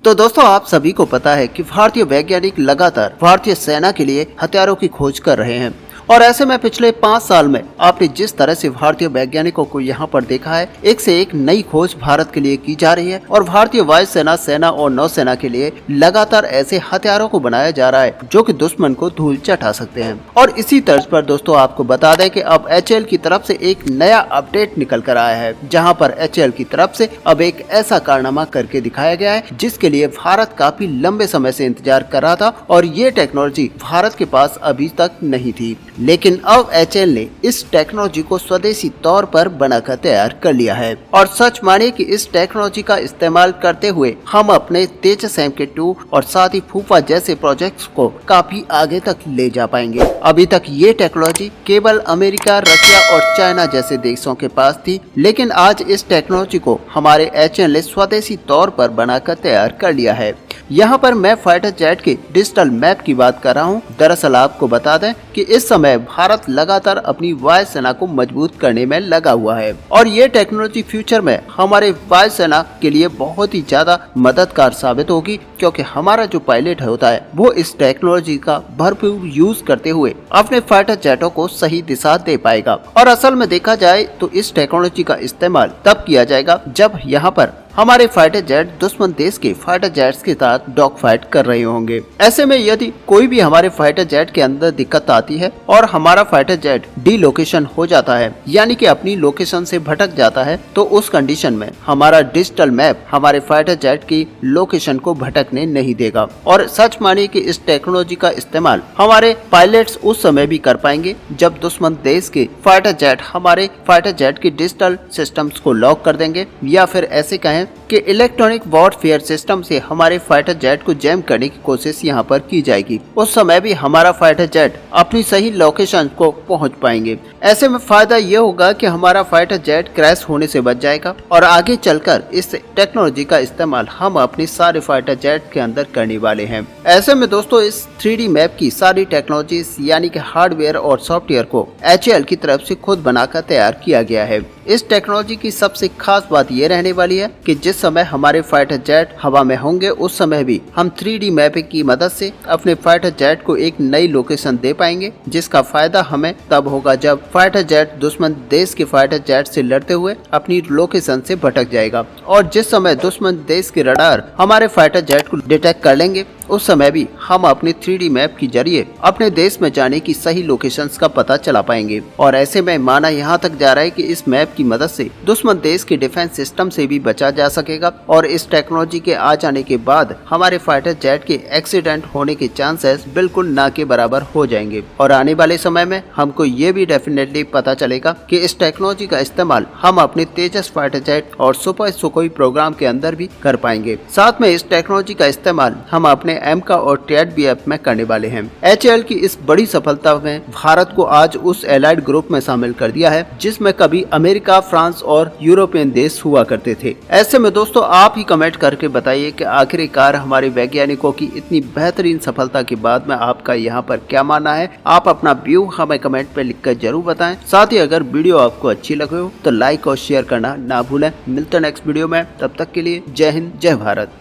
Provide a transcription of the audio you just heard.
तो दोस्तों आप सभी को पता है कि भारतीय वैज्ञानिक लगातार भारतीय सेना के लिए हथियारों की खोज कर रहे हैं और ऐसे में पिछले 5 साल में आपने जिस तरह से भारतीय वैज्ञानिकों को यहाँ पर देखा है, एक से एक नई खोज भारत के लिए की जा रही है और भारतीय वायुसेना, सेना और नौसेना के लिए लगातार ऐसे हथियारों को बनाया जा रहा है जो कि दुश्मन को धूल चटा सकते हैं। और इसी तर्ज पर दोस्तों आपको बता दें कि अब HAL की तरफ से एक नया अपडेट निकल कर आया है, जहाँ पर HAL की तरफ से अब एक ऐसा कारनामा करके दिखाया गया है जिसके लिए भारत काफी लंबे समय से इंतजार कर रहा था और ये टेक्नोलॉजी भारत के पास अभी तक नहीं थी। लेकिन अब HAL ने इस टेक्नोलॉजी को स्वदेशी तौर पर बनाकर तैयार कर लिया है और सच मानिए कि इस टेक्नोलॉजी का इस्तेमाल करते हुए हम अपने तेजस MK2 और साथ ही फूफा जैसे प्रोजेक्ट्स को काफी आगे तक ले जा पाएंगे। अभी तक ये टेक्नोलॉजी केवल अमेरिका, रशिया और चाइना जैसे देशों के पास थी, लेकिन आज इस टेक्नोलॉजी को हमारे HAL ने स्वदेशी तौर पर बनाकर तैयार कर लिया है। यहाँ पर मैं फाइटर जेट के डिजिटल मैप की बात कर रहा हूँ। दरअसल आपको बता दें कि इस समय भारत लगातार अपनी वायुसेना को मजबूत करने में लगा हुआ है और ये टेक्नोलॉजी फ्यूचर में हमारे वायुसेना के लिए बहुत ही ज्यादा मददगार साबित होगी, क्योंकि हमारा जो पायलट होता है वो इस टेक्नोलॉजी का भरपूर यूज करते हुए अपने फाइटर जेटों को सही दिशा दे पाएगा। और असल में देखा जाए तो इस टेक्नोलॉजी का इस्तेमाल तब किया जाएगा जब यहाँ पर हमारे फाइटर जेट दुश्मन देश के फाइटर जेट्स के साथ डॉग फाइट कर रहे होंगे। ऐसे में यदि कोई भी हमारे फाइटर जेट के अंदर दिक्कत आती है और हमारा फाइटर जेट डी लोकेशन हो जाता है, यानी कि अपनी लोकेशन से भटक जाता है, तो उस कंडीशन में हमारा डिजिटल मैप हमारे फाइटर जेट की लोकेशन को भटकने नहीं देगा। और सच मानिए कि इस टेक्नोलॉजी का इस्तेमाल हमारे पायलट्स उस समय भी कर पाएंगे जब दुश्मन देश के फाइटर जेट हमारे फाइटर जेट के डिजिटल सिस्टम्स को लॉक कर देंगे, या फिर ऐसे कहें कि इलेक्ट्रॉनिक वॉरफेयर सिस्टम से हमारे फाइटर जेट को जैम करने की कोशिश यहाँ पर की जाएगी। उस समय भी हमारा फाइटर जेट अपनी सही लोकेशन को पहुँच पाएंगे। ऐसे में फायदा ये होगा कि हमारा फाइटर जेट क्रैश होने से बच जाएगा और आगे चलकर इस टेक्नोलॉजी का इस्तेमाल हम अपने सारे फाइटर जेट के अंदर करने वाले हैं। ऐसे में दोस्तों इस 3D मैप की सारी टेक्नोलॉजीज यानी कि हार्डवेयर और सॉफ्टवेयर को HAL की तरफ से खुद बनाकर तैयार किया गया है। इस टेक्नोलॉजी की सबसे खास बात ये रहने वाली है कि जिस समय हमारे फाइटर जेट हवा में होंगे उस समय भी हम 3D मैपिंग की मदद से अपने फाइटर जेट को एक नई लोकेशन दे पाएंगे, जिसका फायदा हमें तब होगा जब फाइटर जेट दुश्मन देश के फाइटर जेट से लड़ते हुए अपनी लोकेशन से भटक जाएगा। और जिस समय दुश्मन देश के रडार हमारे फाइटर जेट को डिटेक्ट कर लेंगे उस समय भी हम अपने 3D मैप के जरिए अपने देश में जाने की सही लोकेशंस का पता चला पाएंगे। और ऐसे में माना यहाँ तक जा रहा है कि इस मैप की मदद से दुश्मन देश के डिफेंस सिस्टम से भी बचा जा सकेगा और इस टेक्नोलॉजी के आ जाने के बाद हमारे फाइटर जेट के एक्सीडेंट होने के चांसेस बिल्कुल ना के बराबर हो जाएंगे। और आने वाले समय में हमको ये भी डेफिनेटली पता चलेगा कि इस टेक्नोलॉजी का इस्तेमाल हम अपने तेजस फाइटर जेट और सुपर सुखोई प्रोग्राम के अंदर भी कर पाएंगे। साथ में इस टेक्नोलॉजी का इस्तेमाल हम अपने एमका और TADBF में करने वाले हैं। HAL की इस बड़ी सफलता में भारत को आज उस एलाइड ग्रुप में शामिल कर दिया है जिसमें कभी अमेरिका, फ्रांस और यूरोपियन देश हुआ करते थे। ऐसे में दोस्तों आप ही कमेंट करके बताइए कि आखिरकार हमारे वैज्ञानिकों की इतनी बेहतरीन सफलता के बाद में आपका यहाँ पर क्या मानना है। आप अपना व्यू हमें कमेंट पे लिखकर जरूर बताएं। साथ ही अगर वीडियो आपको अच्छी लगे हो तो लाइक और शेयर करना ना भूलें। मिलते हैं नेक्स्ट वीडियो में, तब तक के लिए जय हिंद, जय भारत।